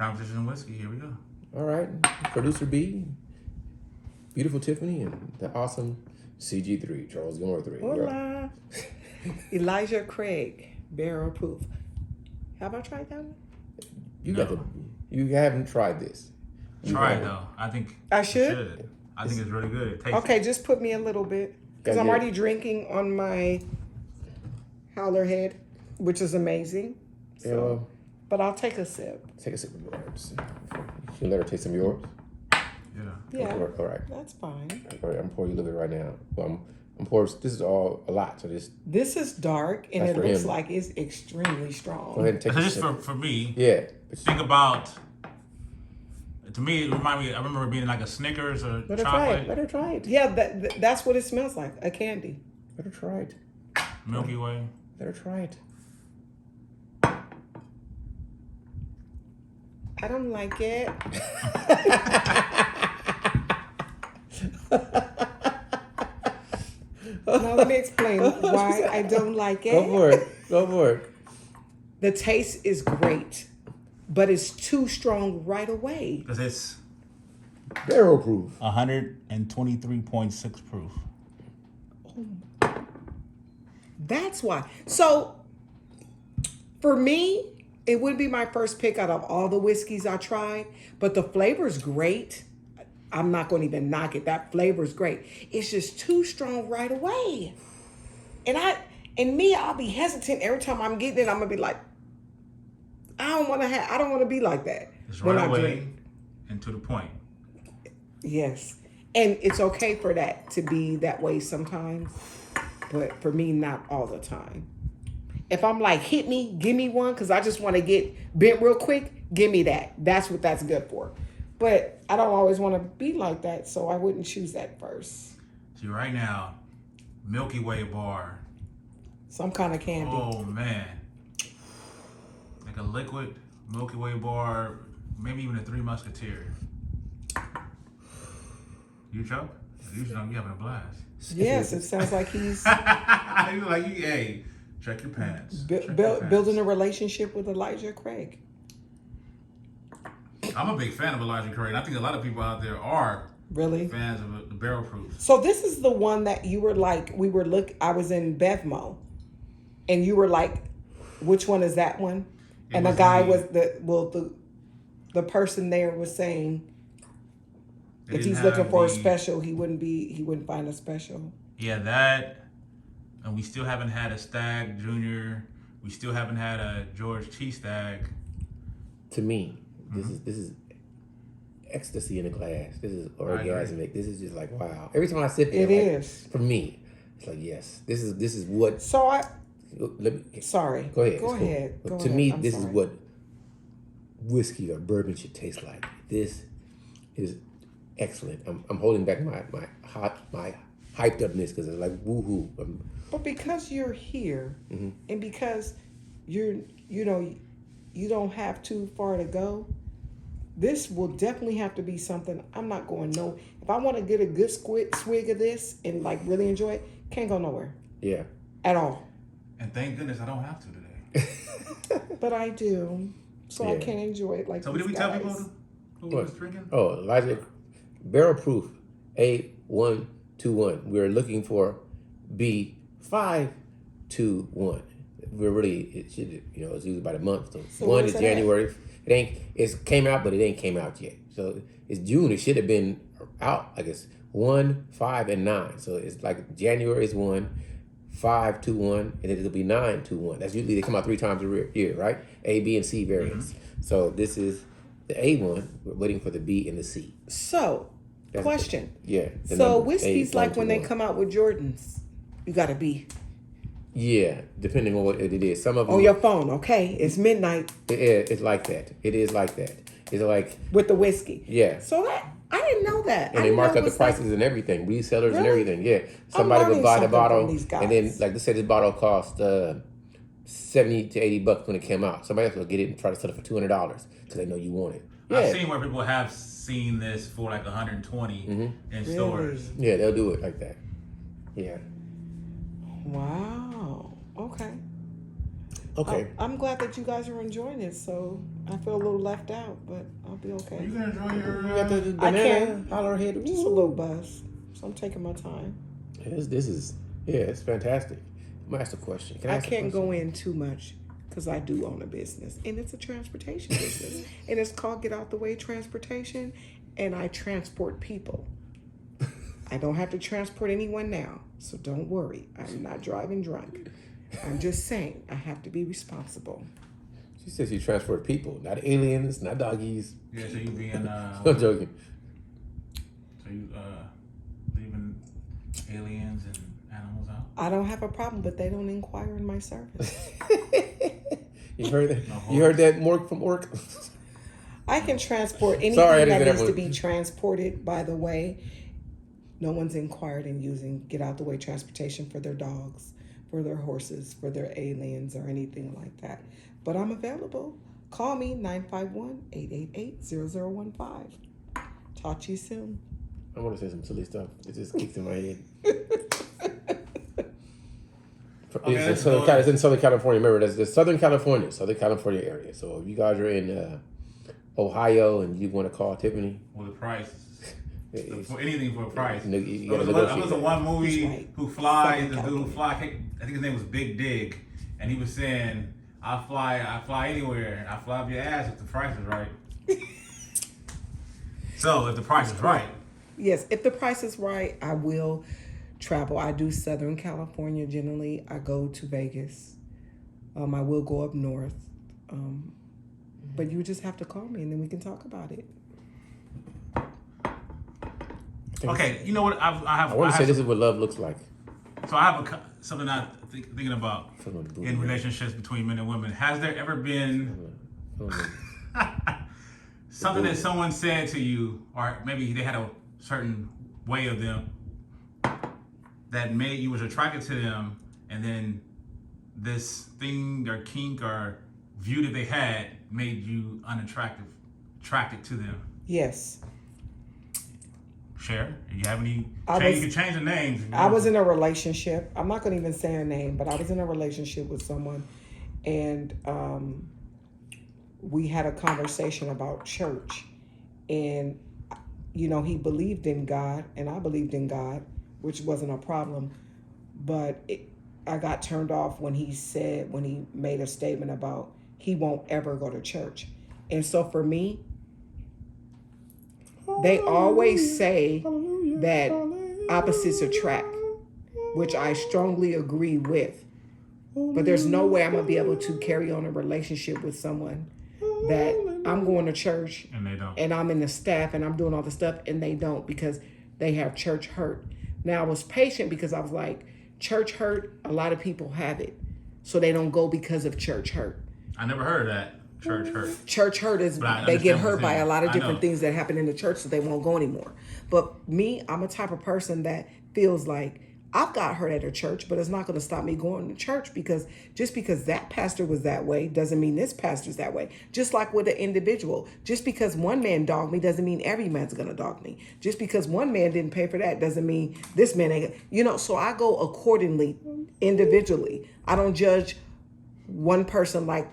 Conversation and whiskey. Here we go. All right, producer B, beautiful Tiffany, and the awesome CG3, Charles Gilmore 3. Hola. Elijah Craig, barrel proof. Have I tried that one? You haven't tried this. Try it though. I think I you should? I think it's really good. It tastes Okay, just put me a little bit. Because I'm already drinking on my howler head, which is amazing. So, Yeah, but I'll take a sip. take a sip of yours. You let her taste some of yours? Yeah, All right. that's fine. All right, I'm pouring you a little bit right now. Well, I'm pouring, this is all a lot, so this, This is dark, and That's it for looks him. like it's extremely strong. go ahead and take So a just sip. for me, Yeah. think about. To me, it reminded me. I remember being like a Snickers or Let her try chocolate, it. Let her try it. Yeah, that's what it smells like, a candy. Let her try it. Milky Way. Let her try it. I don't like it. Now let me explain why I don't like it. Go for it. Go for it. The taste is great, but it's too strong right away. Because it's Barrel proof. 123.6 proof. That's why. So, for me, it would be my first pick out of all the whiskeys I tried, but the flavor's great. I'm not going to even knock it. That flavor's great. It's just too strong right away. And I'll be hesitant every time I'm getting it. I'm gonna be like, I don't want to be like that. It's when right I away drink. and to the point. Yes. And it's okay for that to be that way sometimes, but for me, not all the time. If I'm like, hit me, give me one, because I just want to get bent real quick, give me that. That's what that's good for. But I don't always want to be like that, so I wouldn't choose that first. See, right now, Milky Way bar. Some kind of candy. Oh, man. Like a liquid Milky Way bar, maybe even a Three Musketeer. You choke? You having a blast. Yes, it sounds like he's You're like, hey, check your pants. Check your pants. building a relationship with Elijah Craig. I'm a big fan of Elijah Craig. I think a lot of people out there are Really? fans of the barrel proof. So this is the one that you were like, I was in Bevmo, and you were like, which one is that one? And the guy was the person there was saying, if he's looking for a special, he wouldn't find a special. Yeah, that, and we still haven't had a Stag Junior. We still haven't had a George T. Stag. To me, this is ecstasy in a glass. This is orgasmic. This is just like wow. Every time I sip it, is. For me, it's like yes. This is what. So sorry. Go ahead. Go ahead. Cool. Go to ahead. me, I'm this sorry. is what whiskey or bourbon should taste like. This is excellent. I'm holding back my hyped upness because it's like woohoo. But because you're here, and because you don't have too far to go, this will definitely have to be something. I'm not going no. If I want to get a good swig of this and like really enjoy it, can't go nowhere. Yeah. At all. And thank goodness I don't have to today. But I do, so I Yeah. can't enjoy it like. So what did we tell people who was drinking? Oh, Elijah, barrel proof A121. We're looking for B521. We're really it's usually about a month. So one is January. It came out, but it ain't came out yet. So it's June. It should have been out. I guess 1, 5, and 9. So it's like January is 1, 5, 2, 1, and then it'll be 9, 2, 1. That's usually they come out 3 times a year, right? A, B, and C variants. So this is the A1. We're waiting for the B and the C. So, question. The So whiskey's like when they come out with Jordans. You gotta be. Yeah, depending on what it is. Some of them On your phone, okay? It's midnight. It's like that. It is like that. It's like with the whiskey. Yeah. So I didn't know that. And they mark up the prices and everything, resellers and everything. Yeah. Somebody would buy the bottle, and then like let's say this bottle cost $70 to $80 when it came out. Somebody else will get it and try to sell it for $200 because they know you want it. Yeah. I've seen where people have seen this for like 120 in stores. Yeah, they'll do it like that. Yeah. Wow. Okay. Okay. I'm glad that you guys are enjoying it. So I feel a little left out, but I'll be okay. You can enjoy your. You got the I banana can't. holler head. Just a little buzz. So I'm taking my time. This is it's fantastic. I'm gonna ask a question. Can I I ask a can't question? go in too much because I do own a business, and it's a transportation business, and it's called Get Out the Way Transportation, and I transport people. I don't have to transport anyone now, so don't worry. I'm not driving drunk. I'm just saying I have to be responsible. She says you transport people, not aliens, not doggies. Yeah, so you being I'm joking. so you leaving aliens and animals out. I don't have a problem, but they don't inquire in my service. You heard that? No You heard that, Mork from Ork? I can transport anything Sorry, I that didn't needs have to one. be transported, by the way. No one's inquired in using Get Out the Way Transportation for their dogs, for their horses, for their aliens, or anything like that. But I'm available. Call me 951-888-0015. Talk to you soon. I want to say some silly stuff. It just kicks in my head. It's in Southern California. Remember, that's the Southern California area. So if you guys are in Ohio and you want to call Tiffany, Well, the price. it's- For anything for a price. You There was negotiate a one movie He's right. who flies, Southern the dude who California. fly, I think his name was Big Dig, and he was saying, I fly anywhere, I fly up your ass if the price is right. So if the price is right, Yes, if the price is right, I will travel. I do Southern California generally. I go to Vegas. I will go up north. But you just have to call me and then we can talk about it. okay, you know what? I I want to say this is what love looks like. So I have something I'm thinking about in relationships between men and women. Has there ever been something that someone said to you, or maybe they had a certain way of them that made you was attracted to them, and then this thing or kink or view that they had made you attracted to them? Yes. Share. You have any? You can change the names. I was in a relationship. I'm not going to even say a name, but I was in a relationship with someone, and we had a conversation about church, and he believed in God, and I believed in God, which wasn't a problem, but I got turned off when he made a statement about he won't ever go to church, and so for me, they always say that opposites attract, which I strongly agree with. But there's no way I'm going to be able to carry on a relationship with someone that I'm going to church and they don't. and I'm in the staff and I'm doing all the stuff and they don't, because they have church hurt. Now I was patient because I was like, church hurt, a lot of people have it. So they don't go because of church hurt. I never heard of that. Church hurt. Church hurt is But I they get understand what hurt you're by saying. a lot of I different know. things that happen in the church, so they won't go anymore. But me, I'm a type of person that feels like I've got hurt at a church, but it's not going to stop me going to church, because just because that pastor was that way doesn't mean this pastor's that way. Just like with an individual, just because one man dogged me doesn't mean every man's going to dog me. Just because one man didn't pay for that doesn't mean this man ain't. So I go accordingly, individually. I don't judge one person like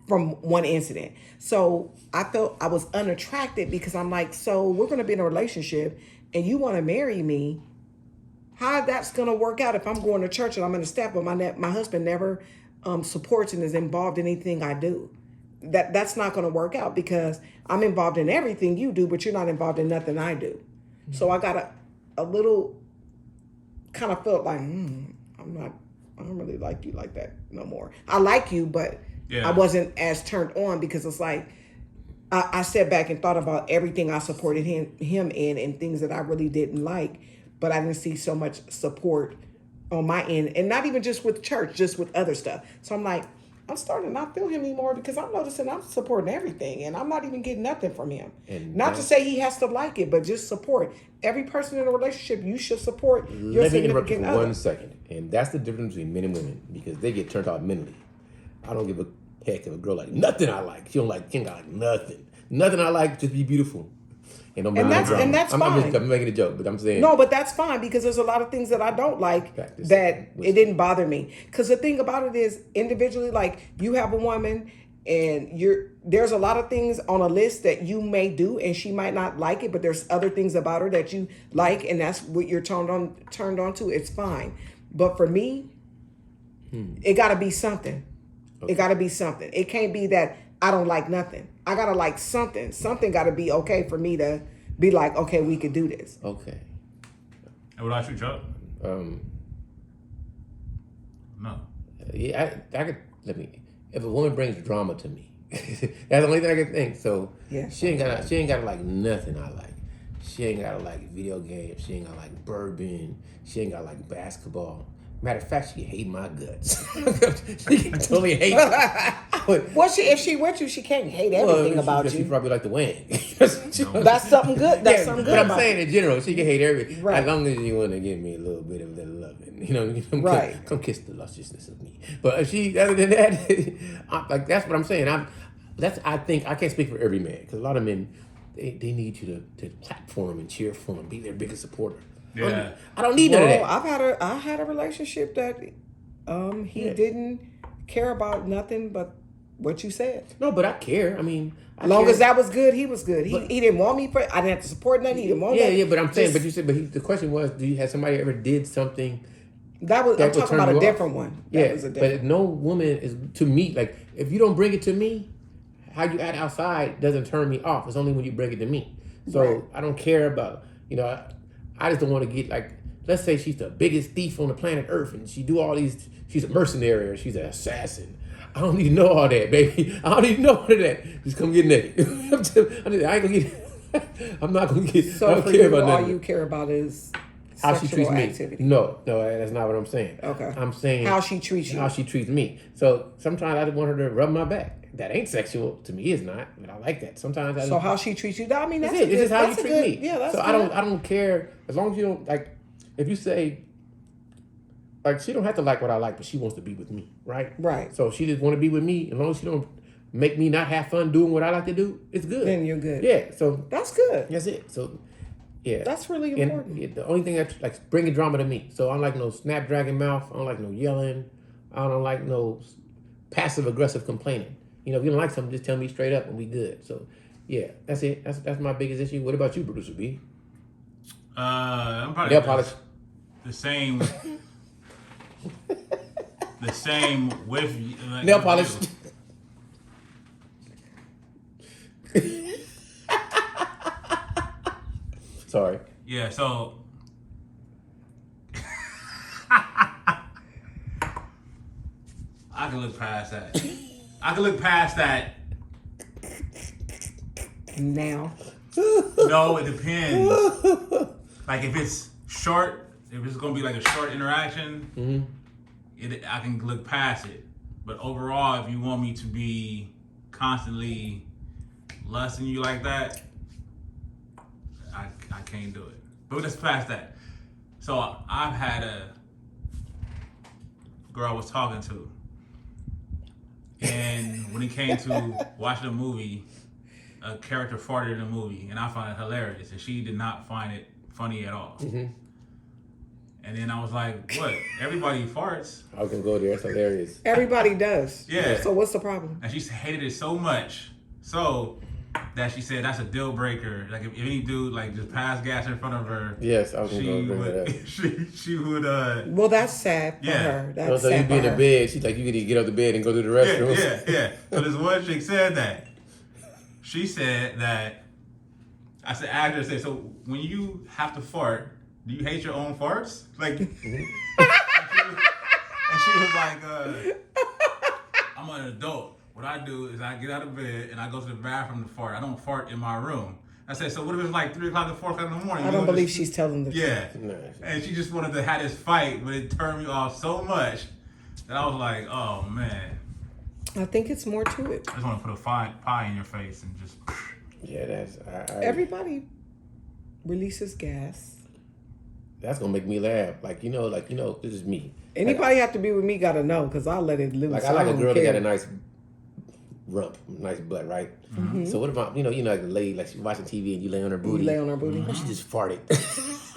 from one incident. So I felt I was unattracted because I'm like, so we're going to be in a relationship and you want to marry me. How that's going to work out if I'm going to church and I'm in a staff, but my husband never supports and is involved in anything I do. That's not going to work out, because I'm involved in everything you do, but you're not involved in nothing I do. Mm-hmm. So I got a little kind of felt like, I don't really like you like that no more. I like you, but I wasn't as turned on, because it's like, I sat back and thought about everything I supported him in and things that I really didn't like, but I didn't see so much support on my end, and not even just with church, just with other stuff. So I'm like, I'm starting to not feel him anymore, because I'm noticing I'm supporting everything and I'm not even getting nothing from him. And not to say he has to like it, but just support. Every person in a relationship, you should support your Let me interrupt you significant for other. 1 second. And that's the difference between men and women, because they get turned off mentally. I don't give a heck if a girl like nothing I like. She don't like nothing. Nothing I like, just be beautiful. And that's fine. I'm making a joke, but I'm saying no, but that's fine, because there's a lot of things that I don't like that it didn't bother me. Because the thing about it is, individually, like, you have a woman and there's a lot of things on a list that you may do and she might not like it, but there's other things about her that you like and that's what you're turned on to. It's fine. But for me, it got to be something. Okay. It got to be something. It can't be that I don't like nothing. I got to like something. Something got to be okay for me to be like, okay, we could do this. Okay. And what about you, Chuck? No. Yeah, I could, if a woman brings drama to me, that's the only thing I can think. So yeah. she ain't gotta like nothing I like. She ain't gotta like video games. She ain't gotta like bourbon. She ain't gotta like basketball. Matter of fact, she hate my guts. She can totally hate me. Well, if she with you, she can't hate everything about you. She probably like the wang. That's something good. That's something good. But I'm saying in general, she can hate everything. Right. As long as you want to give me a little bit of that loving, right. Come kiss the lusciousness of me. But if she, other than that, that's what I'm saying. I think I can't speak for every man because a lot of men they need you to platform and cheer for them, be their biggest supporter. Yeah. I don't need none of that. I had a relationship that he didn't care about nothing but what you said. No, but I care. I mean, as long as that was good, he was good. He didn't want me for. I didn't have to support nothing. He didn't want nothing. Yeah, but I'm saying, but you said, the question was, do you have somebody ever did something? I'm talking about a different one. That was a different. But no woman is to me like if you don't bring it to me, how you act outside doesn't turn me off. It's only when you bring it to me. So right. I don't care about I just don't want to get like, let's say she's the biggest thief on the planet Earth and she do all these, she's a mercenary or she's an assassin. I don't need to know all that, baby. I don't need to know all of that. Just come get naked. I'm not going to get, so I don't for care you, about all nothing. you care about is how she treats activity. me. No, that's not what I'm saying. Okay. I'm saying how she treats you. How she treats me. So sometimes I just want her to rub my back. That ain't sexual to me. It's not, but I like that. Sometimes how she treats you. I mean, that's it. It's just how you treat me. Yeah, that's so good. I don't care as long as you don't like. If you say like she don't have to like what I like, but she wants to be with me, right? Right. So she just want to be with me. As long as she don't make me not have fun doing what I like to do, it's good. Then you're good. Yeah. So that's good. That's it. So. Yeah, that's really important. And the only thing that's like bringing drama to me. So I don't like no snapdragon mouth. I don't like no yelling. I don't like no passive aggressive complaining. If you don't like something, just tell me straight up and we good. So yeah, that's it. That's my biggest issue. What about you, producer B? I'm probably nail polish. The same. The same with like, nail polish. Sorry. Yeah, so I can look past that. I can look past that. Now. No, it depends. Like if it's short, if it's gonna be like a short interaction, I can look past it. But overall, if you want me to be constantly lusting you like that, I can't do it. But let's past that. So I've had a girl I was talking to, and when it came to watching a movie, a character farted in a movie, and I found it hilarious, and she did not find it funny at all. And then I was like, "What? Everybody farts." I was gonna go there. It's hilarious. Everybody does. Yeah. So what's the problem? And she hated it so much, so that she said that's a deal breaker. Like if any dude like just pass gas in front of her, yes, I was gonna bring that up. She would. Well, that's sad for her. That's so sad you'd be in the bed. She's like, you could get out of the bed and go to the restroom. Yeah. So this one chick said that. She said that. I said, after I said, so when you have to fart, do you hate your own farts? Like, and she was like, I'm an adult. What I do is I get out of bed and I go to the bathroom to fart. I don't fart in my room. I said, so what if it's like 3 o'clock or 4 o'clock in the morning? I don't believe she's telling the truth. Yeah. And she just wanted to have this fight, but it turned me off so much that I was like, oh, man. I think it's more to it. I just want to put a pie in your face and just... Yeah, that's... Everybody releases gas. That's going to make me laugh. Like, this is me. Anybody have to be with me got to know, because I'll let it loose. Like, I like a girl that got a nice rump, nice butt, right? Mm-hmm. So what about, like the lady, like she's watching TV and you lay on her booty. You lay on her booty. She just farted.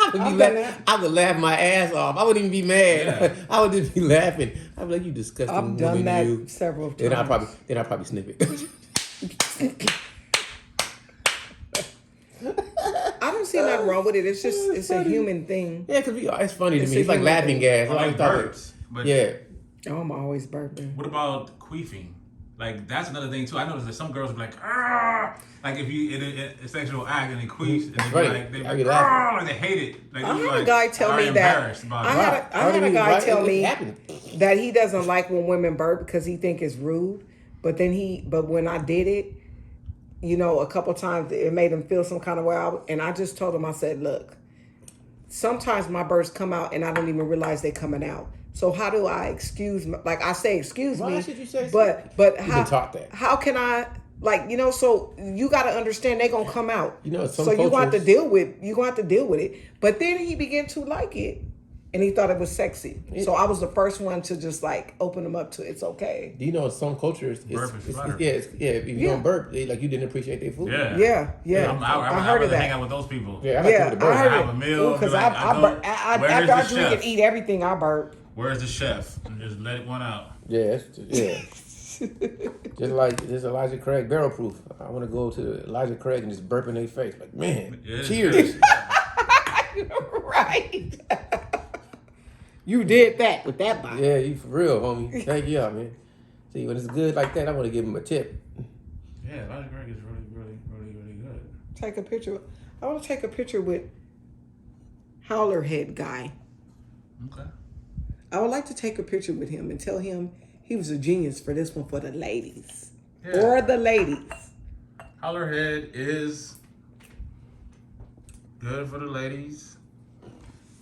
I would laugh my ass off. I wouldn't even be mad. Yeah. I would just be laughing. I'd be like, you disgusting woman. I've done that several times. Then I'll probably snip it. I don't see nothing wrong with it. It's just it's a human thing. Yeah, because it's funny to It's me. a It's like human laughing thing. gas. Or I like thought burps. But yeah. Oh, I'm always burping. what about queefing? Like that's another thing too. I noticed that some girls be like, ah, like if you in a sexual act and it queefs, and they be like, I be laughing. ah, like they hate it. Like, I they be had a like, guy tell are me that. embarrassed about I it. had a guy Right, tell it me happened. that he doesn't like when women burp because he think it's rude. But when I did it, you know, a couple times it made him feel some kind of way. And I just told him, I said, look, sometimes my burps come out and I don't even realize they're coming out. So how do I excuse me? Like I say, excuse Why me, should you say but You've how been taught that. how can I like, you know? So you got to understand they're gonna come out. You know, some so you gonna have to cultures- deal with it. But then he began to like it, and he thought it was sexy. So I was the first one to just like open him up to it's okay. Do you know in some cultures, Burp is flattering. if you don't burp, like you didn't appreciate their food. Yeah. Yeah. I I heard of rather hang that. out with those people. Yeah, I like Yeah, people to I burp. heard have it. a meal, Because be like, after where's I the drink chef? and eat everything, I burp. Where's the chef? And just let it one out. Yeah, just like this Elijah Craig barrel proof. I want to go to Elijah Craig and just burp in their face. Like, man, Yeah, cheers. Right. You did that with that body. Yeah, you for real, homie. Thank you, man. See, when it's good like that, I want to give him a tip. Yeah, Elijah Craig is really good. Take a picture. I want to take a picture with Howler Head guy. Okay. I would like to take a picture with him and tell him he was a genius for this one for the ladies. Yeah. For the ladies. Hollerhead is good for the ladies.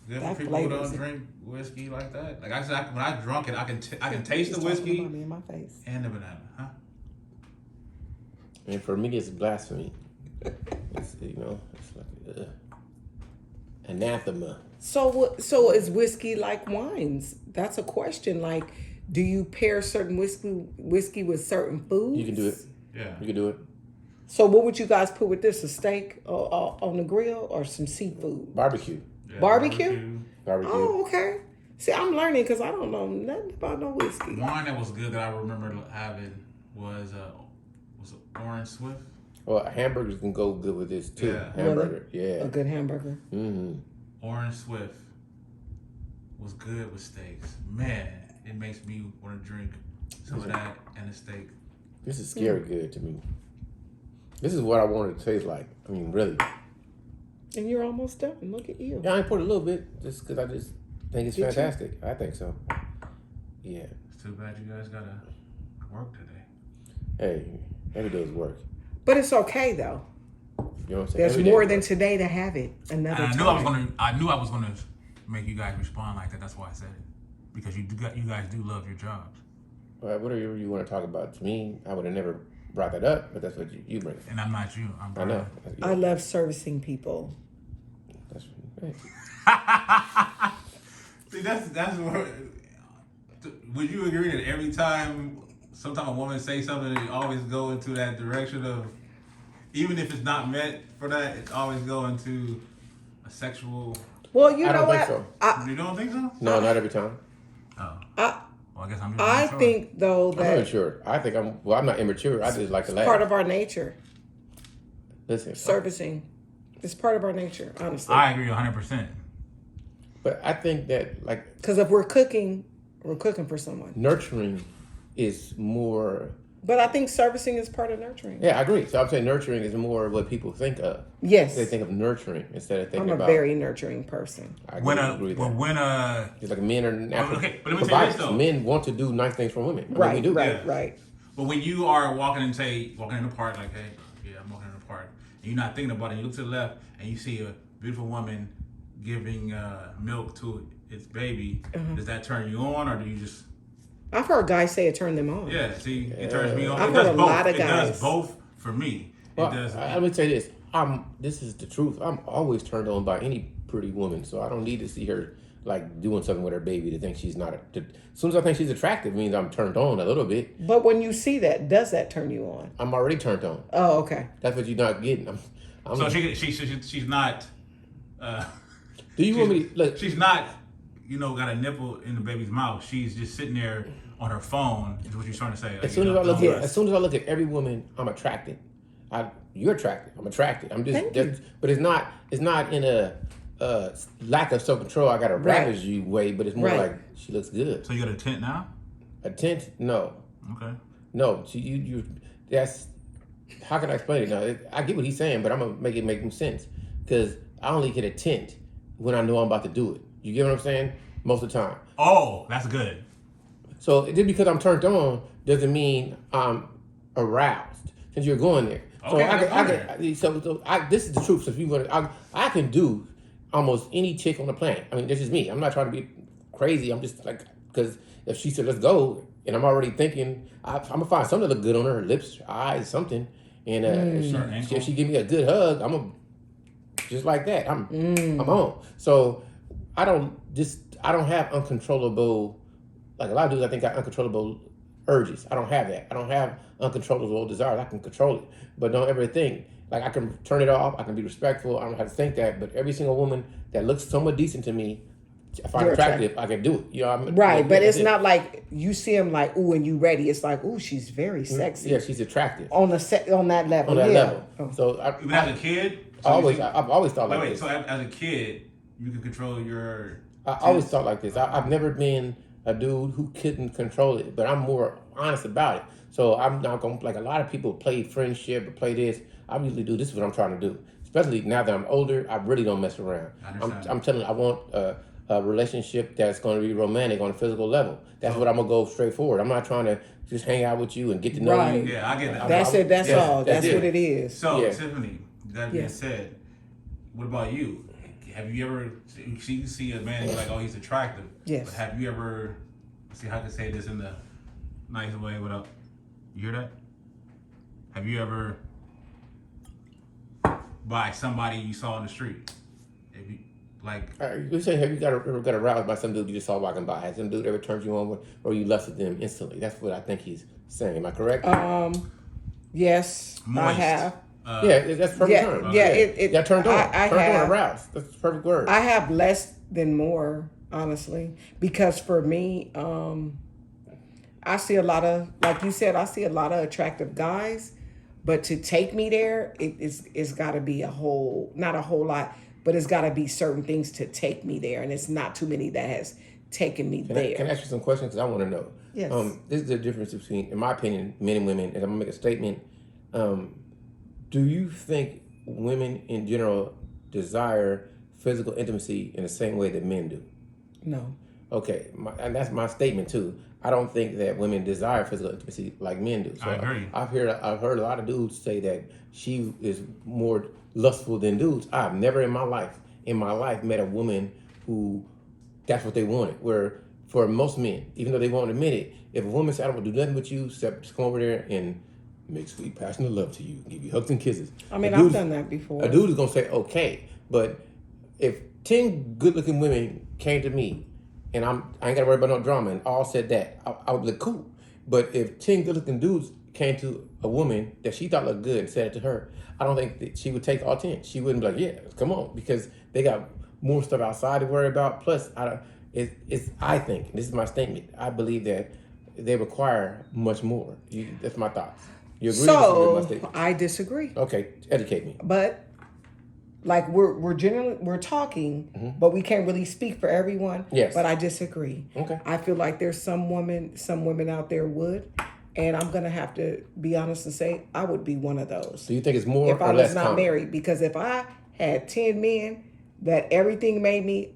Good That for people who flavor don't is- drink whiskey like that. Like I said, when I drunk it, I can taste the He's talking whiskey about me in my face. and the banana. Huh? And for me, it's blasphemy. It's, it's like anathema. So is whiskey like wines? That's a question. Like, do you pair certain whiskey with certain foods? You can do it. Yeah. You can do it. So what would you guys put with this? A steak on the grill or some seafood? Barbecue. Yeah, Barbecue? Barbecue. Oh, okay. See, I'm learning because I don't know nothing about no whiskey. Wine that was good that I remember having was it Orange Swift? Well, hamburgers can go good with this too. Yeah. Hamburger. A Yeah. good hamburger. Mm-hmm. Orange Swift was good with steaks. Man, it makes me want to drink some of that and a steak. This is scary good to me. This is what I want it to taste like. I mean, really. And you're almost done. Look at you. Yeah, I poured a little bit just because I just think it's Did you? fantastic. I think so. Yeah. It's too bad you guys gotta work today. Hey, every day's work. But it's okay though. You know what I'm saying? There's Every day more is than work. today to have it. Another And time. I knew I was gonna make you guys respond like that. That's why I said it, because you guys do love your jobs, Whatever you want to talk about, to me, I would have never brought that up, but that's what you bring. and I'm not you. I'm I know. I love servicing people. That's, hey. See, that's what. Would you agree that every time, sometime a woman say something, it always go into that direction of, even if it's not meant for that, it's always go into a sexual. Well, you I know don't what? think so. You don't think so? No, not every time. Oh. I Well, I guess I'm just I immature. think though I'm that immature. I think I'm not immature. I just like to laugh. part of our nature. Listen, Servicing. It's part of our nature, honestly. I agree 100%. but I think that like Because if we're cooking for someone. nurturing is more. But I think servicing is part of nurturing. Yeah, I agree. So I'm saying nurturing is more what people think of. Yes. They think of nurturing instead of thinking I'm a about. very nurturing person. I agree with that. It's like men are natural okay, but let me tell you this, providers. though. Men want to do nice things for women. I mean, Right, we do. right, Yeah. right. But when you are walking in the park, like, hey, yeah, I'm walking in the park, and you're not thinking about it, you look to the left and you see a beautiful woman giving milk to its baby, does that turn you on, or do you just? I've heard guys say it turned them on. Yeah, see, it turns me on. I've It heard does a both. lot of It does guys. both for me. Well, It does. let me tell you this. This is the truth. I'm always turned on by any pretty woman, so I don't need to see her like doing something with her baby to think she's not. As soon as I think she's attractive, means I'm turned on a little bit. But when you see that, does that turn you on? I'm already turned on. Oh, okay. That's what you're not getting. I'm So she's not. do you want me to look? She's not, got a nipple in the baby's mouth. She's just sitting there on her phone. Is what you're trying to say? Like, As soon as I look Yes. at, as soon as I look at every woman I'm attracted, You're attractive. I'm attracted. I'm Thank you. but it's not in a lack of self control. I got to ravage you way, but it's more Right. like she looks good. So you got a tent now? A tent? No, Okay. no. You. That's how can I explain it? Now I get what he's saying, but I'm gonna make him sense because I only get a tent when I know I'm about to do it. You get what I'm saying? Most of the time. Oh, that's good. So just because I'm turned on doesn't mean I'm aroused. Since you're going there, this is the truth. So if you want, I can do almost any chick on the planet. I mean, this is me. I'm not trying to be crazy. I'm just like because if she said let's go, and I'm already thinking I'm gonna find something that look good on her lips, her eyes, something. And if she give me a good hug, I'm gonna just like that. I'm on. So I don't have uncontrollable. Like a lot of dudes, I think got uncontrollable urges. I don't have that. I don't have uncontrollable desires. I can control it, but don't ever think like I can turn it off. I can be respectful. I don't have to think that. But every single woman that looks somewhat decent to me, if I'm attractive, I can do it. You know, right? But it's not like you see him like ooh, and you ready. It's like ooh, she's very sexy. Yeah, she's attractive on that level. On that yeah. level. Oh. So Even as a kid, I've always thought like this. So as a kid, you can control your. I always thought like this. I've never been a dude who couldn't control it, but I'm more honest about it. So I'm not going to, like a lot of people play friendship or play this. I usually do, this is what I'm trying to do. Especially now that I'm older, I really don't mess around. I'm telling you, I want a relationship that's going to be romantic on a physical level. That's what I'm going to go straight forward. I'm not trying to just hang out with you and get to know you. Yeah, I get that. That's it. That's all. That's what it is. So, Tiffany, that being said, what about you? Have you ever, you see a man and you're like, oh, he's attractive. Yes. But have you ever, see how I can say this in the nice way without, you hear that? Have you ever, by somebody you saw on the street, if you, like. You say, have you ever got aroused by some dude you just saw walking by? Has some dude ever turned you on or you lusted them instantly? That's what I think he's saying. Am I correct? Yes, Moist. I have. Yeah, that's the perfect term. It got turned on. I turned have, on, aroused. That's the perfect word. I have less than more, honestly, because for me, I see a lot of, like you said, I see a lot of attractive guys, but to take me there, it's got to be not a whole lot, but it's got to be certain things to take me there, and it's not too many that has taken me there. Can I ask you some questions? Because I want to know. Yes. This is the difference between, in my opinion, men and women, and I'm going to make a statement. Do you think women in general desire physical intimacy in the same way that men do? No. Okay, and that's my statement too. I don't think that women desire physical intimacy like men do. So I agree. I've heard a lot of dudes say that she is more lustful than dudes. I've never in my life met a woman who that's what they wanted. Where for most men, even though they won't admit it, if a woman said I don't want to do nothing with you except just come over there and make sweet passionate love to you, give you hugs and kisses. I mean, I've done that before. A dude is gonna say okay, but if 10 good-looking women came to me and I ain't gotta worry about no drama and all said that, I would look cool. But if 10 good-looking dudes came to a woman that she thought looked good and said it to her, I don't think that she would take all 10. She wouldn't be like, yeah, come on, because they got more stuff outside to worry about. Plus, I think, this is my statement, I believe that they require much more. That's my thoughts. You agree with my statement? I disagree. Okay, educate me. But like we're talking, but we can't really speak for everyone. Yes. But I disagree. Okay. I feel like there's some women out there would, and I'm gonna have to be honest and say I would be one of those. Do you think it's more if or I less was not common? married? Because if I had 10 men that everything made me,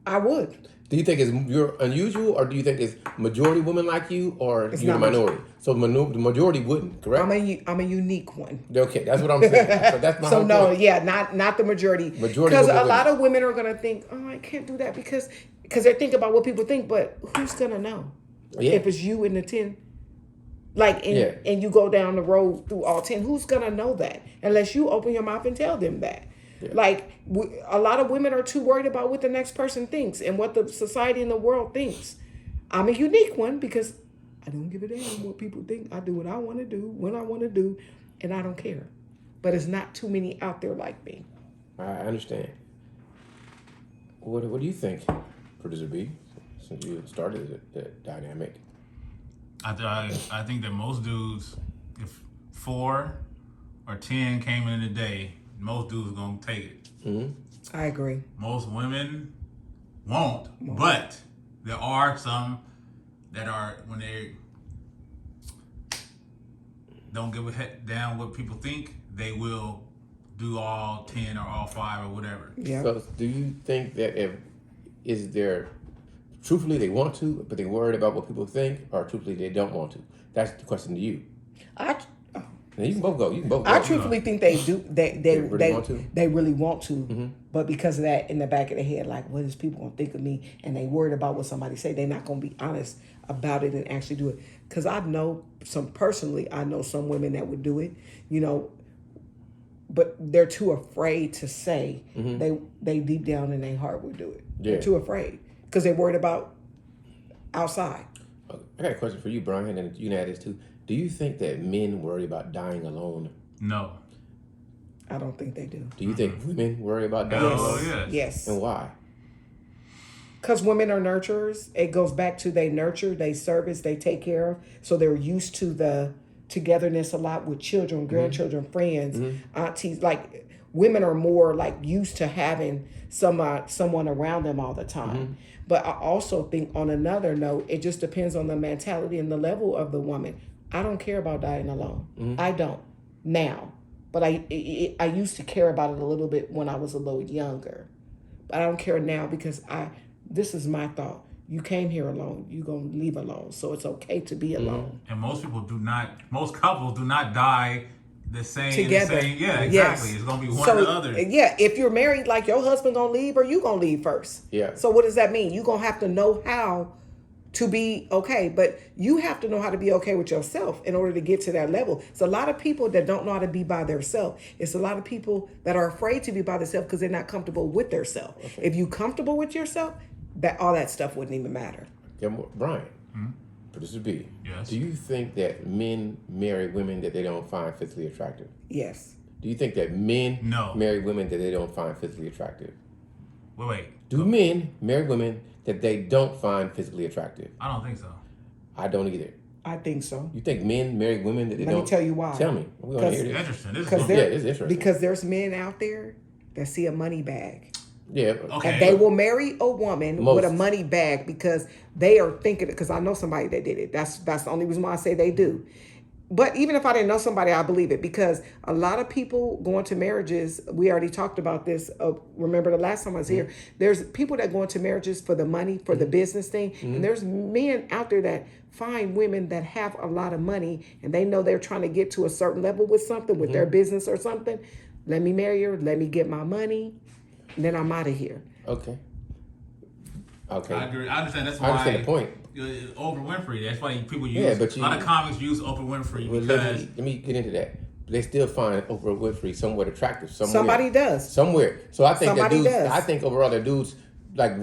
I would. Do you think you're unusual, or do you think it's majority women like you, or you're the not minority? So the majority wouldn't, correct? I'm a unique one. Okay, that's what I'm saying. So that's my So whole no, point. yeah, not the majority. Majority because women a lot wouldn't. of women are gonna think, oh, I can't do that because they think about what people think, but who's gonna know if it's you in the 10? Like, and you go down the road through all 10, who's gonna know that unless you open your mouth and tell them that? Yeah. Like, a lot of women are too worried about what the next person thinks and what the society and the world thinks. I'm a unique one because I don't give a damn what people think. I do what I want to do, when I want to do, and I don't care. But it's not too many out there like me. I understand. What do you think, Producer B, since you started the dynamic? I think that most dudes, if 4 or 10 came in today, most dudes gonna take it. I agree. Most women won't, but there are some that are, when they don't give a heck down what people think, they will do all 10 or all 5 or whatever. Yeah. So do you think that is there, truthfully they want to, but they're worried about what people think, or truthfully they don't want to? That's the question to you. Now you can both go. You can both go. I truthfully think they do. They really want to? They really want to, but because of that in the back of their head, like, what is people gonna think of me? And they worried about what somebody say. They're not gonna be honest about it and actually do it. Because I know some women that would do it, but they're too afraid to say they deep down in their heart would do it. Yeah. They're too afraid because they're worried about outside. I got a question for you, Brian, and you can add this too. Do you think that men worry about dying alone? No. I don't think they do. Do you think women worry about dying Hell alone? yes. Yes. And why? Because women are nurturers. It goes back to they nurture, they service, they take care of. So they're used to the togetherness a lot with children, grandchildren, friends, aunties. Like women are more like used to having someone around them all the time. But I also think on another note, it just depends on the mentality and the level of the woman. I don't care about dying alone. I don't now. But I used to care about it a little bit when I was a little younger. But I don't care now because this is my thought. You came here alone. You're going to leave alone. So it's okay to be alone. And most couples do not die the same. Together. Yeah, exactly. Yes. It's going to be one or the other. Yeah, if you're married, like your husband going to leave or you going to leave first. Yeah. So what does that mean? You're going to have to know how to be okay. But you have to know how to be okay with yourself in order to get to that level. It's a lot of people that don't know how to be by themselves. It's a lot of people that are afraid to be by themselves because they're not comfortable with themselves. Okay. If you comfortable with yourself, that all that stuff wouldn't even matter. Yeah, Brian, producer B, yes. Do you think that men marry women that they don't find physically attractive? Yes. Do you think that men No. marry women that they don't find physically attractive? Wait. Do men marry women that they don't find physically attractive? I don't think so. I don't either. I think so. You think men marry women that they don't? Let me tell you why. Tell me. We want to hear this. Interesting. This Because is it's interesting. Because there's men out there that see a money bag. Yeah. Okay. And they will marry a woman with a money bag because they are thinking, because I know somebody that did it. That's the only reason why I say they do. But even if I didn't know somebody, I believe it because a lot of people go into marriages. We already talked about this. Remember the last time I was here, there's people that go into marriages for the money, for the business thing. And there's men out there that find women that have a lot of money and they know they're trying to get to a certain level with something, with their business or something. Let me marry her. Let me get my money. And then I'm out of here. Okay. I agree. I understand. That's why. I understand the point. Oprah Winfrey. That's why people use. Yeah, but a lot of comics use Oprah Winfrey Well, because. let me get into that. They still find Oprah Winfrey somewhat attractive. Somebody does. Somewhere. So I think Somebody that dudes. does. I think overall that dudes like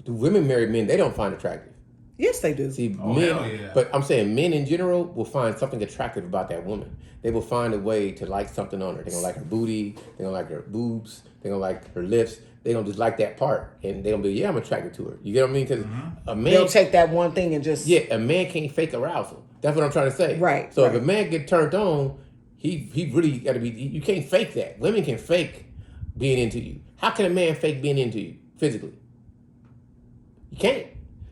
the women married men they don't find attractive. Yes, they do. See, Oh, men, hell yeah. but I'm saying men in general will find something attractive about that woman. They will find a way to like something on her. They're gonna like her booty. They're gonna like her boobs. They're gonna like her lips. They're gonna just like that part, and they're gonna be, yeah, I'm attracted to her. You get what I mean? Because a man, They'll take that one thing and just a man can't fake arousal. That's what I'm trying to say. Right, So right. if a man get turned on, he really got to be. You can't fake that. Women can fake being into you. How can a man fake being into you physically? You can't.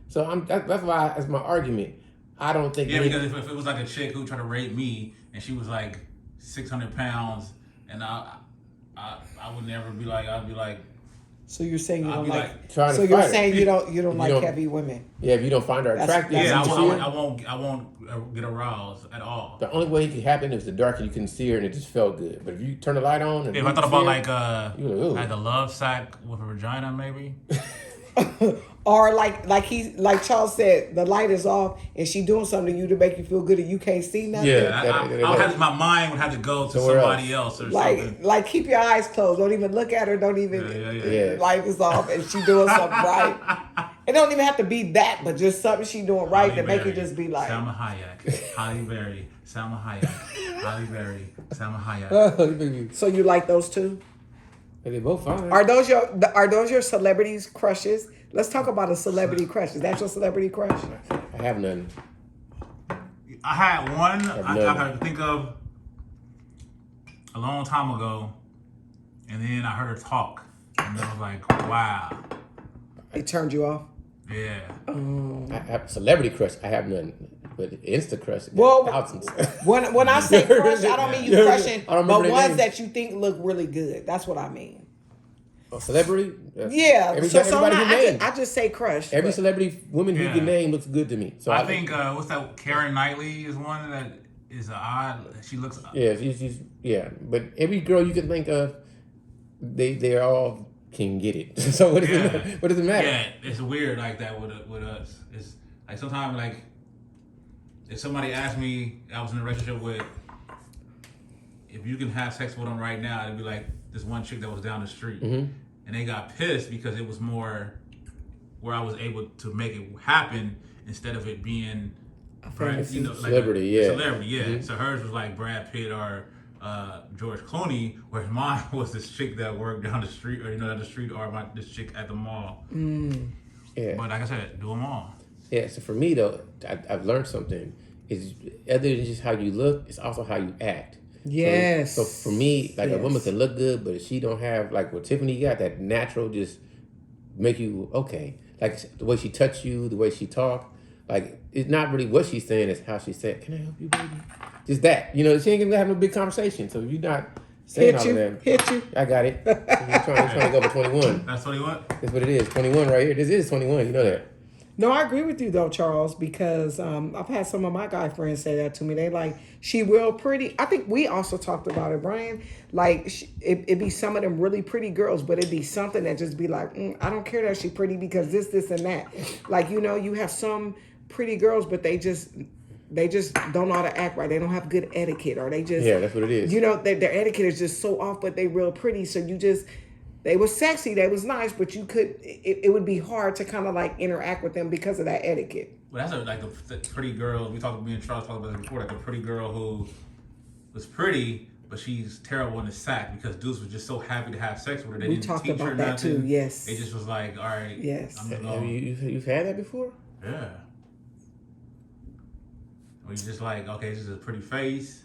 So that's why that's my argument. I don't think. Yeah, because if it was like a chick who tried to rape me and she was like 600 pounds, and I would never be like, I'd be like. So you're saying you I'll don't be like? like trying to So you're fight her. saying you don't like don't- heavy women? Yeah, if you don't find her attractive, Yeah, what you you're see her, I won't get aroused at all. the only way it could happen is the dark and you couldn't see her and it just felt good. But if you turn the light on and If you I thought see about her, like you're like, ooh. like the love sack with a vagina, maybe. Or like Charles said, the light is off and she doing something to you to make you feel good and you can't see nothing. Yeah. My mind would have to go to Somewhere somebody else or something. Like keep your eyes closed. Don't even look at her. Don't even Yeah. light is off and she doing something right. It don't even have to be that, but just something she doing right Halle to make Berry, it just be like. Salma Hayek, Halle Berry, Salma Hayek, Halle Berry, Salma Hayek. So you like those two? They both fine. Are those your celebrities crushes? Let's talk about a celebrity crush. Is that your celebrity crush? I have none. I had one. I none. had to think of. a long time ago, and then I heard her talk, and I was like, wow, It turned you off. yeah. I have celebrity crush. I have none, but Insta crush. Well, thousands. When I say crush, I don't mean you crushing, I don't remember but their ones names. that you think look really good. That's what I mean. Oh, celebrity? Yeah. Everybody can name. I just say crush. Every but- celebrity woman who Yeah. can name looks good to me. So I think what's that? Karen Knightley is one that is odd. She looks. yeah, she's but every girl you can think of, they all can get it. So what does it matter? Yeah, it's weird like that with us. It's like sometimes like if somebody asked me, I was in a relationship with, if you can have sex with them right now, it'd be like this one chick that was down the street, and they got pissed because it was more where I was able to make it happen instead of it being fantasy. like Celebrity, a yeah. celebrity, yeah. So hers was like Brad Pitt or George Clooney, whereas mine was this chick that worked down the street, or down the street, or this chick at the mall. Yeah. But like I said, do them all. Yeah, so for me though, I've learned something. Is other than just how you look, it's also how you act. Yes. So for me, like a woman Yes. can look good, but if she don't have like what Tiffany got, that natural just make you okay. Like the way she touch you, the way she talk, like it's not really what she's saying, it's how she said, "Can I help you, baby?" Just that, she ain't gonna have no big conversation. So if you're not saying all of that, Hit you. I got it. You're trying to go for 21. That's what he want. That's what it is. 21 right here. This is 21. You know that. No, I agree with you though, Charles, because I've had some of my guy friends say that to me. They like, she real pretty. I think we also talked about it, Brian. Like, it'd be some of them really pretty girls, but it'd be something that just be like, I don't care that she pretty because this, and that. Like, you have some pretty girls, but they just don't know how to act right. They don't have good etiquette, or they just Yeah, that's what it is. their etiquette is just so off, but they real pretty. So they was sexy, they was nice, but it would be hard to kind of like interact with them because of that etiquette. Well, that's like the pretty girl. Me and Charles talked about it before. Like a pretty girl who was pretty, but she's terrible in the sack because dudes were just so happy to have sex with her. They We didn't talked teach her about that nothing. too, yes. They just was like, all right. Yes. I'm just Have going. you've had that before? Yeah. Where you just like, okay, this is a pretty face.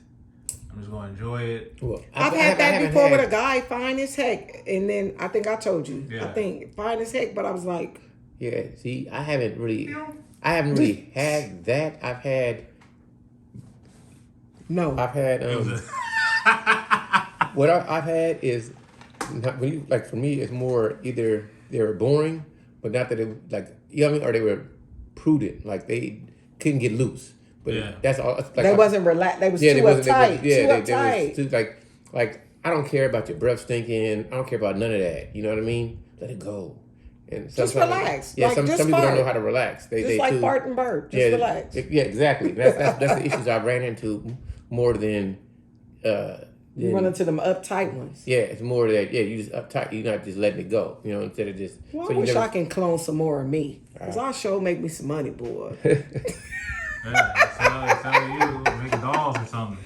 I'm just gonna enjoy it. Well, I've had that before with a guy, fine as heck, and then I think I told you, Yeah. I think fine as heck, but I was like, Yeah, see, I haven't really had that. I've had no. It was a, what I've had is not when you like for me it's more either they were boring, but not that it like or they were prudent, like they couldn't get loose. But Yeah. that's all. Like, They wasn't relaxed. They was too uptight. They Too was uptight. too like I don't care about your breath stinking. I don't care about none of that. You know what I mean? Let it go. And Just relax. Yeah, Like, some just people don't fart. know how to relax. They Just like too, fart and burp. Just relax. Yeah, exactly. That's the issues I ran into more than. You run into them uptight ones. Yeah, it's more that you just uptight. You're not just letting it go. Instead of just. Well, so I you wish never, I can clone some more of me. Because our show make me some money, boy. yeah, tell you, make dolls or something.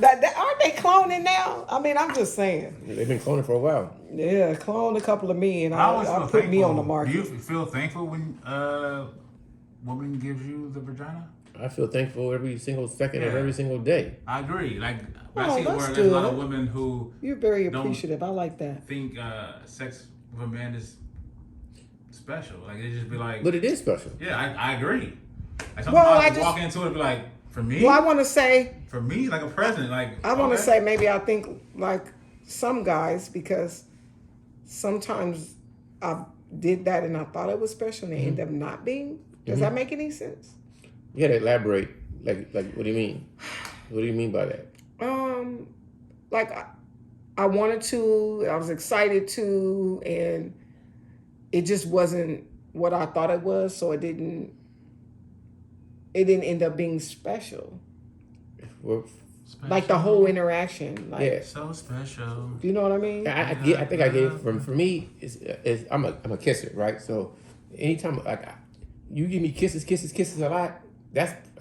Aren't they cloning now? I mean, I'm just saying. They've been cloning for a while. Yeah, clone a couple of me and I always I'll feel put thankful. me on the market. Do you feel thankful when woman gives you the vagina? I feel thankful every single second of Yeah. every single day. I agree. Like Oh, I see that's where there's a lot of good. women who You're very Don't- appreciative. I like that. think sex with a man is special. Like they just be like, But it is special. yeah, I agree. Like sometimes Well, I I just walk into it and be like, for me, Well, I want to say, like a present. Like I want to okay. say maybe I think like some guys, because sometimes I did that and I thought it was special and they end up not being. Does that make any sense? You gotta elaborate. Like what do you mean? What do you mean by that? Like I wanted to, I was excited to, and it just wasn't what I thought it was, so it didn't end up being special. Well, Like the whole interaction. Like, yeah. So special. do you know what I mean? I think I get it from for me. I'm a kisser, right? So anytime like you give me kisses a lot,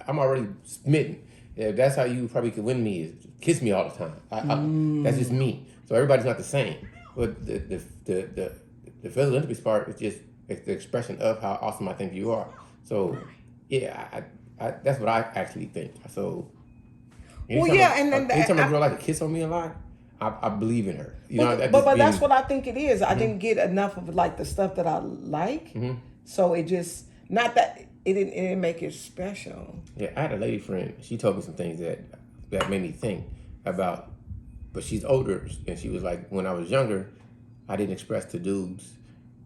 I'm already smitten. Yeah, that's how you probably could win me is kiss me all the time. That's just me. So everybody's not the same. But the physical intimacy part is just it's the expression of how awesome I think you are. So yeah, I that's what I actually think. So. Well, yeah, and then anytime a I- girl like to kiss on me a lot, I believe in her. You know, But that's what I think it is. I didn't get enough of like the stuff that I like, so it just not that it didn't make it special. Yeah, I had a lady friend. She told me some things that made me think about. But she's older, and she was like, when I was younger, I didn't express to dudes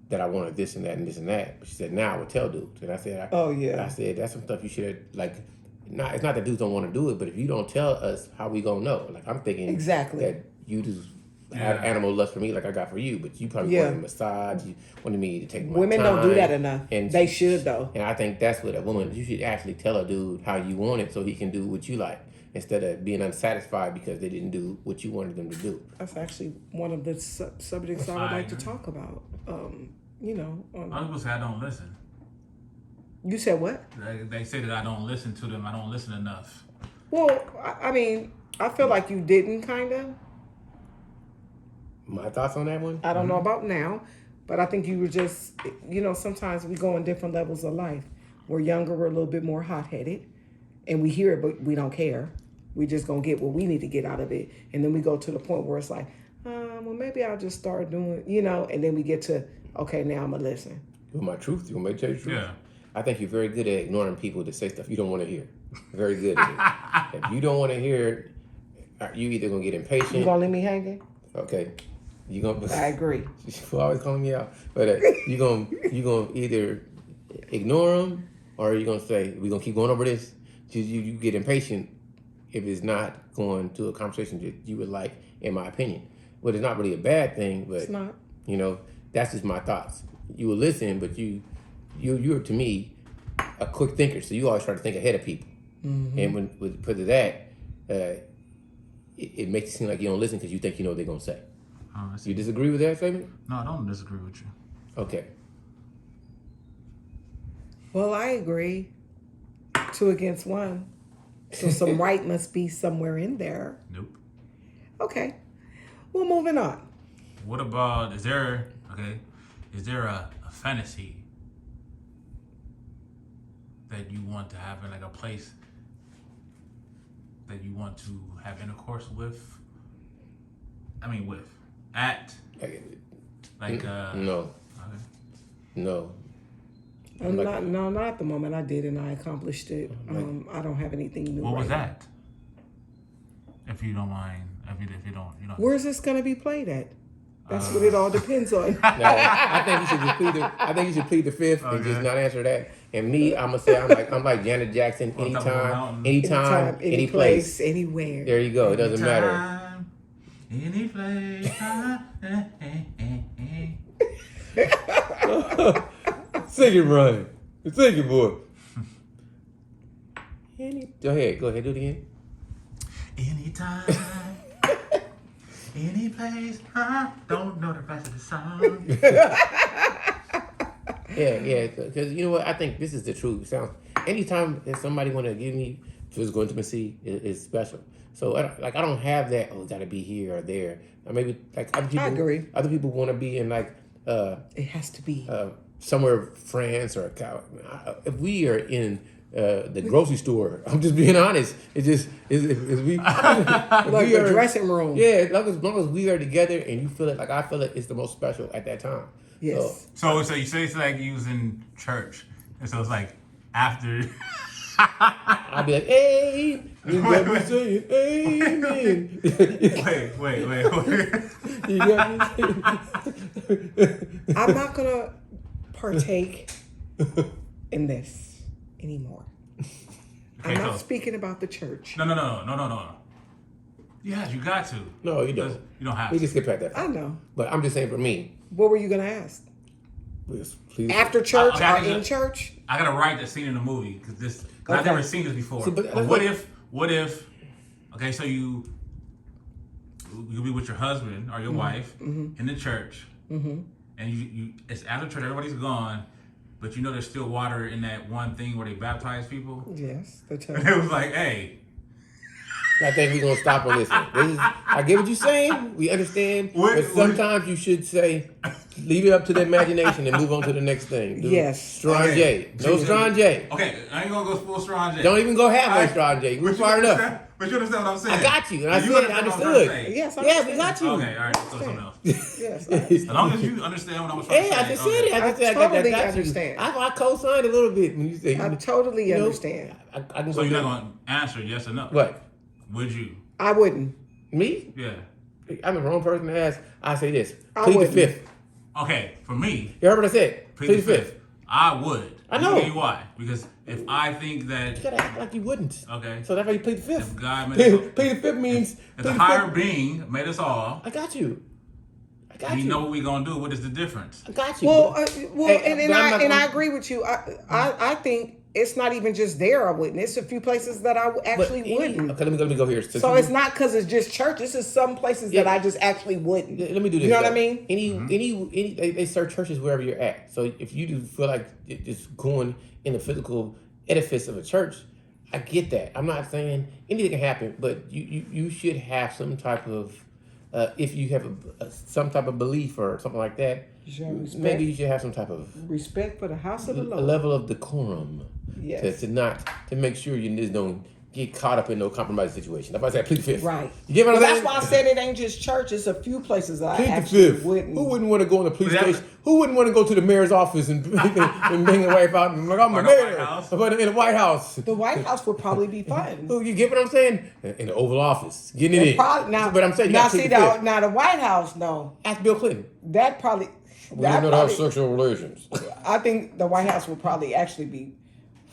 that I wanted this and that and this and that. But she said, now I would tell dudes. And I said, Oh, yeah. I said, that's some stuff you should have, like, it's not that dudes don't want to do it, but if you don't tell us, how we gonna know? Like, I'm thinking Exactly. that you just have animal lust for me like I got for you, but you probably wanted a massage, you wanted me to take my Women time. don't do that enough. And they should, though. And I think that's what a woman, you should actually tell a dude how you want it so he can do what you like, instead of being unsatisfied because they didn't do what you wanted them to do. That's actually one of the subjects I would like to talk about. You know. Other people say I don't listen. You said what? They say that I don't listen to them. I don't listen enough. Well, I mean, I feel like you didn't, kind of. My thoughts on that one? I don't know about now, but I think you were just, you know, sometimes we go in different levels of life. We're younger, we're a little bit more hot-headed, and we hear it, but we don't care. We just gonna get what we need to get out of it. And then we go to the point where it's like, well, maybe I'll just start doing, you know, and then we get to, okay, now I'm gonna listen. With my truth, you want me to tell you the truth? Yeah. I think you're very good at ignoring people that say stuff you don't want to hear. Very good at it. If you don't want to hear it, you either gonna get impatient. You gonna leave me hanging? Okay. You gonna. I agree. She's always calling me out, but you gonna either ignore them or you gonna say we gonna keep going over this. You get impatient if it's not going to a conversation that you would like, in my opinion. Well, it's not really a bad thing, but It's not. you know, that's just my thoughts. You will listen, but you're to me a quick thinker, so you always try to think ahead of people. Mm-hmm. And when because of that, it makes it seem like you don't listen because you think you know what they're gonna say. Oh, You disagree with that statement? no, I don't disagree with you. Okay. Well, I agree. 2 against 1. So some right must be somewhere in there. Nope. Okay. Well, moving on. What about, is there a fantasy that you want to have in like a place that you want to have intercourse with? Like No. Okay. No. Not at the moment. I did, and I accomplished it. I don't have anything new. What was right that? If you don't mind, if you don't. Where's this going to be played at? That's what it all depends on. No, I think you should just plead the fifth and just not answer that. And me, I'm gonna say I'm like Janet Jackson. Anytime, any place, anywhere. There you go. It doesn't matter. Any place. Sing it, Brian. Sing it, boy. Go ahead. Do it again. Anytime. Any place. I don't know the rest of the song. Yeah. Because you know what? I think this is the truth. Anytime that somebody want to give me physical intimacy is special. So I don't have that. Oh, gotta be here or there. Or maybe like other people. I agree. Other people want to be in like. It has to be. Somewhere France or if we are in the grocery store, I'm just being honest. It's just is we like we a dressing room. Yeah, as long as we are together and you feel it like I feel it, it's the most special at that time. Yes. So you say it's like using church, and so it's like after. I'll be like, hey, you got me saying amen. Wait. You got me saying. I'm not gonna partake in this anymore. Okay, I'm not speaking about the church. No. Yeah, you got to. No, you don't. You don't have We to. can skip past that. I know. But I'm just saying for me. What were you gonna ask? Please. After church I or in church? I gotta write the scene in the movie because I've never seen this before. So, but what if? Okay, so you be with your husband or your wife in the church, and you it's after church, everybody's gone, but you know there's still water in that one thing where they baptize people. Yes, the church. And it was like, hey, I think we're gonna stop on this one. I get what you're saying. We understand, but sometimes you should say, leave it up to the imagination and move on to the next thing. Yes. Strong J. No Strong J. Okay, I ain't gonna go full Strong J. Don't even go halfway Strong J. We're far enough. But you understand what I'm saying? I got you, and I You said I understood. Yes, I Yeah, understand. we got you. Okay, all right. So something else. Yes, As long as you understand what I was trying Hey, to say. I just said it. I just said totally I got understand. you. I co-signed a little bit when you say. I totally understand. I can So go you're not down. gonna answer yes or no? What? Would you? I wouldn't. Me? Yeah. I'm the wrong person to ask. I say this. I Plead the wouldn't. fifth. Okay, for me, You heard what I said? plead the fifth. I would. I know. I'll tell you why. Because if I think that You gotta act like you wouldn't. okay, So that's why you plead the fifth. if God made us, Plead the fifth means. if the plead the higher fifth. being made us all, I got you. I got we you. know what we gonna do. What is the difference? I got you. Well, Hey, and but I'm not I gonna- agree with you. I think it's not even just there. I wouldn't. It's a few places that I actually wouldn't. Okay, let me go here. So it's not because it's just church. This is some places that I just actually wouldn't. Let me do this. You know what I though. mean? Any they serve churches wherever you're at. So if you do feel like just going in the physical edifice of a church, I get that. I'm not saying anything can happen, but you should have some type of if you have some type of belief or something like that. Maybe you should have some type of Respect for the house of the a Lord. level of decorum. Yes. To make sure you just don't get caught up in no compromise situation. That's why I said plead the fifth. Right. You get what Well, I'm saying? that's why I said it ain't just church. It's a few places that I Plead the actually fifth. wouldn't. Who wouldn't want to go in the police But that- station? Who wouldn't want to go to the mayor's office and bring a wife out and like, I'm a Or the mayor. White House. But in the White House. The White House would probably be fun. Who, you get what I'm saying? In the Oval Office. Getting it in. Now, But I'm saying you now got to see plead the fifth. now the White House, no, Ask Bill Clinton. that probably. We that did not have probably- sexual relations. I think the White House would probably actually be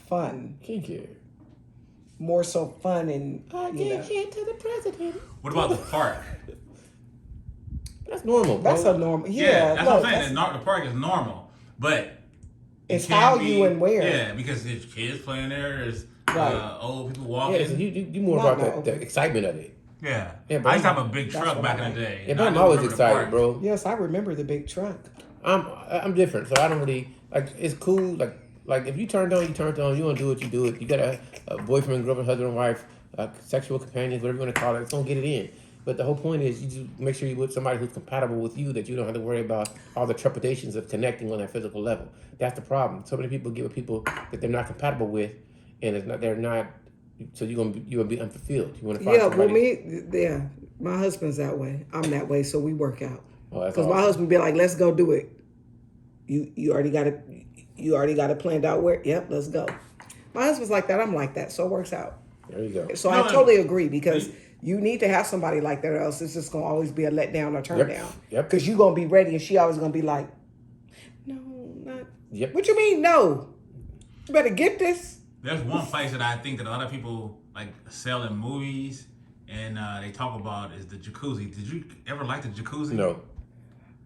fun, Kinky. more so fun and you know. get to the president. What about the park? That's normal, bro. That's a normal. Yeah, Yeah, that's no, what I'm saying. The park is normal, but it It's can how be- you and where. Yeah, because there's kids playing there. There's Right. old people Yeah, walking. so you more Not about no. the excitement of it. Yeah. Yeah, but I used to I'm- have a big that's truck what back I in the like. day. Yeah, and but I I'm do always remember the excited, park. bro. Yes, I remember the big truck. I'm different, so I don't really like. It's cool, like if you turned on, you turned on. You want to do it, you do it. You got a boyfriend, girlfriend, husband, wife, sexual companions, whatever you want to call it. It's gonna get it in. But the whole point is, you just make sure you're with somebody who's compatible with you, that you don't have to worry about all the trepidations of connecting on that physical level. That's the problem. So many people get with people that they're not compatible with, and it's not. They're not. So you're gonna be unfulfilled. You want to find Yeah, somebody. my husband's that way. I'm that way, so we work out. Oh, that's Because my awesome. husband be like, "Let's go do it." You already got it. You already got it planned out. Where? Yep, let's go. My husband's like that. I'm like that, so it works out. There you go. So No, I totally agree because you need to have somebody like that, or else it's just gonna always be a letdown or turn Yep. down. Yep. Because you gonna be ready, and she always gonna be like, "No, not." Yep. What you mean, no? You better get this. There's one place that I think that a lot of people like sell in movies and they talk about is the jacuzzi. Did you ever like the jacuzzi? No,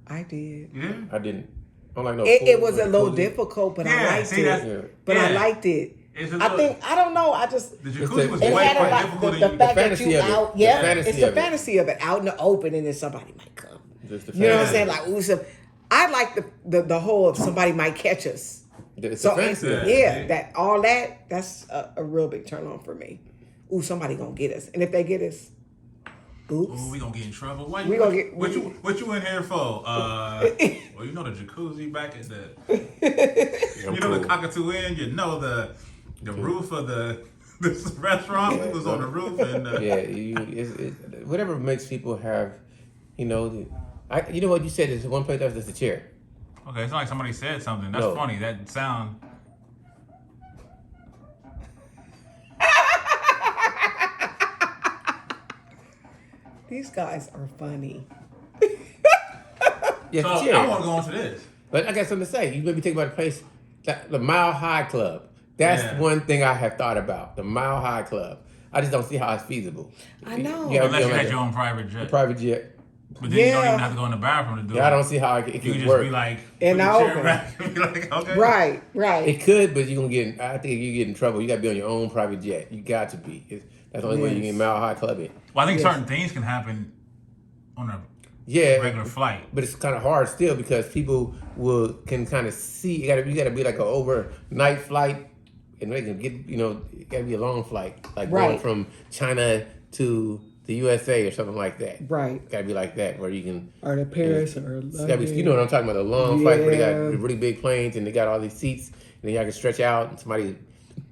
I did. Yeah. I didn't. I don't like no. It pool was or a little jacuzzi. difficult, but I Yeah, liked see, it. that's- Yeah. But I yeah. liked it. It's a I little- think I don't know. I just The It's jacuzzi the- was it it way had more a lot difficult the than you. fact that fantasy you of it. out. The Yeah, fantasy it's the of it. fantasy of it out in the open, and then somebody might come. Just the You know what I'm fantasy. saying? Like, ooh, so I like the whole of somebody might catch us. It's So the fantasy of it. yeah, that all that's a real big turn on for me. Ooh, somebody gonna get us, and if they get us, oops. Oh, we gonna get in trouble. Why We you, gonna get- what you in here for? Well, you know the jacuzzi back at the I'm you know the cool. cockatoo inn. You know the roof of the this restaurant. We was on the roof and Yeah, whatever makes people have, you know, you know what you said is one place that was just a chair. Okay, it's not like somebody said something. That's No. funny. That sound. These guys are funny. Yeah, So it's a chair. I want to go into this. But I got something to say. You maybe think about a place, the Mile High Club. That's Yeah. one thing I have thought about. The Mile High Club. I just don't see how it's feasible. I know. You gotta Unless be you on had like your own private jet. a private jet. But then you don't Yeah. even have to go in the bathroom to do it. Yeah, I don't see how it You could can just work. be like, In put the the chair open. back and be like, okay. Right. It could, but you're gonna get. I think you get in trouble. You got to be on your own private jet. You got to be. That's the only way you can Yes. get Mile High Club in. Well, I think Yes. certain things can happen on a Yeah, regular flight. but it's kind of hard still because people can kind of see. You gotta be like an overnight flight, and they can get. It gotta be a long flight, like going Right. from China to the USA or something like that. Right. Gotta be like that where you can. Or to Paris or London. You know what I'm talking about? The long flight where they got Yeah. the really big planes and they got all these seats and then y'all can stretch out and somebody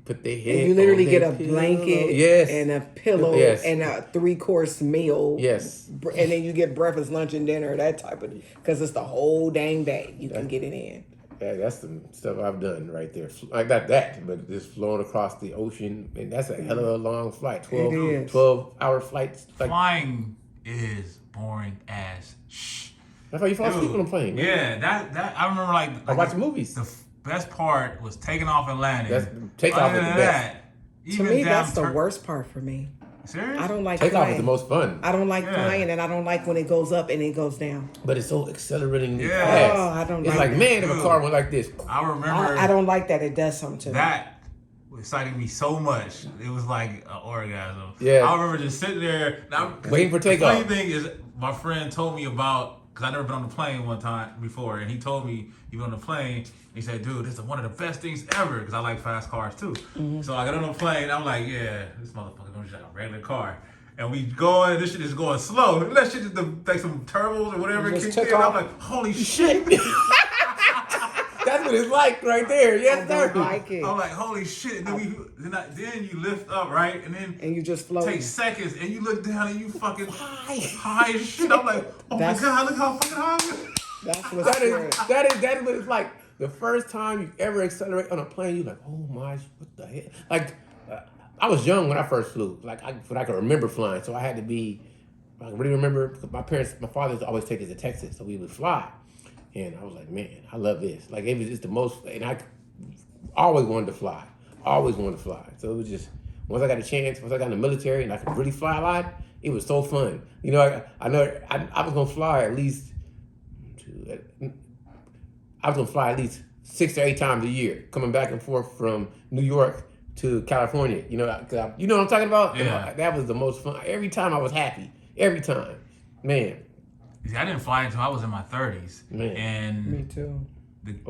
put their head. And you literally on get their a pillow. blanket Yes. and a pillow Yes. and a 3-course meal. Yes. And then you get breakfast, lunch, and dinner, that type of, because it's the whole dang day. You can get it in. Yeah, that's the stuff I've done right there. I got that, but just flown across the ocean, and that's a hell of a long flight. 12-hour flights. Like, Flying is boring as shh. that's why you fall asleep on a plane. Man. Yeah, that I remember like I watch movies. The best part was taking off and landing. That's takeoff is the best. To me, that's the worst part for me. Serious? I don't like Takeoff flying. is the most fun. I don't like flying, and I don't like when it goes up and it goes down. But it's so accelerating Yeah. fast. Oh, I don't It's like like, that. man, if a car went like this. I remember I don't like that. It does something to me. that excited me so much. It was like an orgasm. Yeah. I remember just sitting there. Waiting for takeoff. The funny thing is, my friend told me about, because I never been on the plane one time before, and he told me he was on the plane. He said, dude, this is one of the best things ever, because I like fast cars too. Mm-hmm. So I got on the plane, I'm like, yeah, this motherfucker gonna just like a regular car. And we going, this shit is going slow. That shit just like some turbos or whatever Just kicked took in. I'm off. like, holy shit. That's what it's like right there. Yes, I sir. don't like it. I'm like, holy shit. And then you lift up, right? And then And you just float. take seconds and you look down and you fucking high as shit. I'm like, oh That's- my God, look how fucking high I am. That's what's That is what it's like. The first time you ever accelerate on a plane, you're like, oh my, what the hell? Like, I was young when I first flew. Like, but I can remember flying, so I had to be. I really remember because my father used to always take us to Texas, so we would fly, and I was like, man, I love this. Like, it was just the most, and I always wanted to fly, So it was just once I got a chance, once I got in the military, and I could really fly a lot. It was so fun. You know, I know I was gonna fly at least. I was gonna fly at least 6 to 8 times a year, coming back and forth from New York to California. You know, you know what I'm talking about? Yeah. And that was the most fun. Every time I was happy. Every time, man. See, I didn't fly until I was in my 30s. Man. And Me too.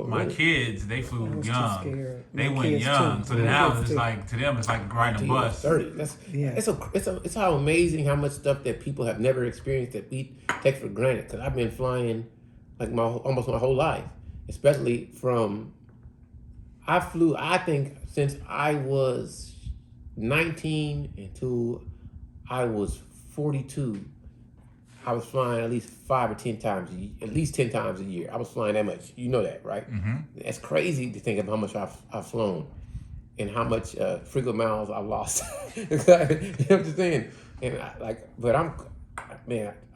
my really? kids, they flew was too young. scared. They My went kids young. too. So My now kids it's too. like, to them, it's like riding a bus. 30. That's Yeah. It's how amazing how much stuff that people have never experienced that we take for granted. Because I've been flying like almost my whole life, especially from. I flew. I think since I was 19 until I was 42. I was flying at least 5 or 10 times, at least 10 times a year. I was flying that much. You know that, right? Mm-hmm. That's crazy to think of how much I've flown and how much frequent miles I've lost. You know what I'm saying? And I'm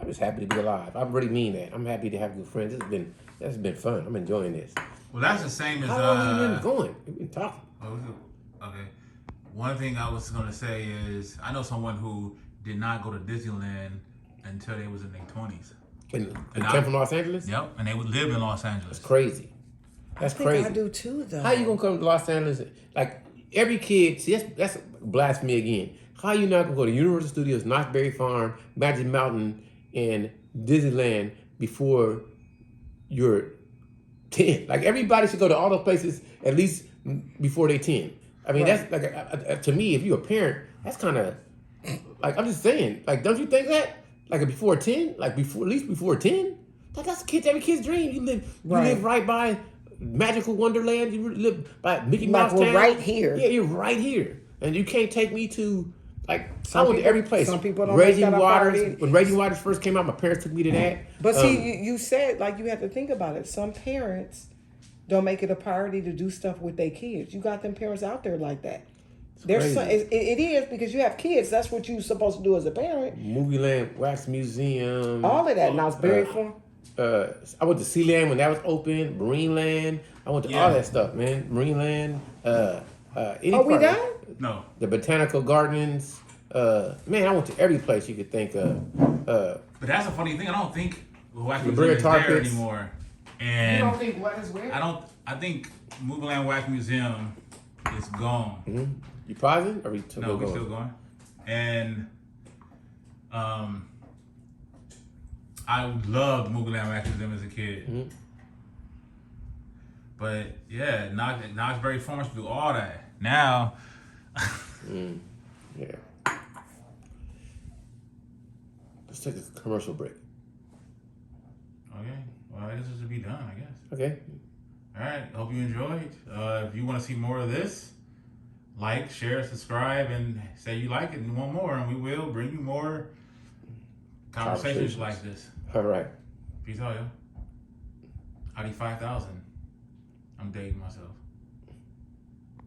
just happy to be alive. I really mean that. I'm happy to have good friends. That's been fun. I'm enjoying this. Well, that's the same as... How long have you been going? We've been talking. Okay. One thing I was going to say is, I know someone who did not go to Disneyland until they was in their 20s. And came from Los Angeles? Yep, and they would live in Los Angeles. That's crazy. That's I think crazy. I do too, though. How you gonna come to Los Angeles? Like every kid, see, that's blasphemy again. How you not gonna go to Universal Studios, Knott's Berry Farm, Magic Mountain, and Disneyland before you're 10? Like everybody should go to all those places at least before they 10. I mean, Right. that's like to me, if you're a parent, that's kind of like I'm just saying. Like, don't you think that? Like before 10, like before at least before 10. That's every kid's dream. You live right by Magical Wonderland. You live by Mickey Mouse we're Town. right here. Yeah, you're right here, and you can't take me to like Some I went to people- every place. some people don't make Raging that a Waters. priority. When Raging Waters first came out, my parents took me to that. But see, you said, like, you have to think about it. Some parents don't make it a priority to do stuff with their kids. You got them parents out there like that. There's crazy. it is because you have kids. That's what you're supposed to do as a parent. Movie Land, Wax Museum. All of that. Now it's very fun. I went to Sealand when that was open. Marine Land. I went to all that stuff, man. Marine Land. Any Are we part- done? No. The Botanical Gardens. Man, I went to every place you could think of. But that's a funny thing. I don't think Wax The Museum Brilliant is Tar there Pits. anymore. And think what is where? I think Movie Land Wax Museum is gone. Mm-hmm. You pausing? Or we still No, going? we're still going. And I loved Movie Land Wax Museum as a kid. Mm-hmm. But yeah, Knott's Berry Farm used to do all that. Now, Yeah. Let's take a commercial break. Okay. Well, I guess this should be done, I guess. Okay. All right. Hope you enjoyed. If you want to see more of this, like, share, subscribe, and say you like it and want more, and we will bring you more conversations like this. All right. Peace out, yo. Audi 5000. I'm dating myself.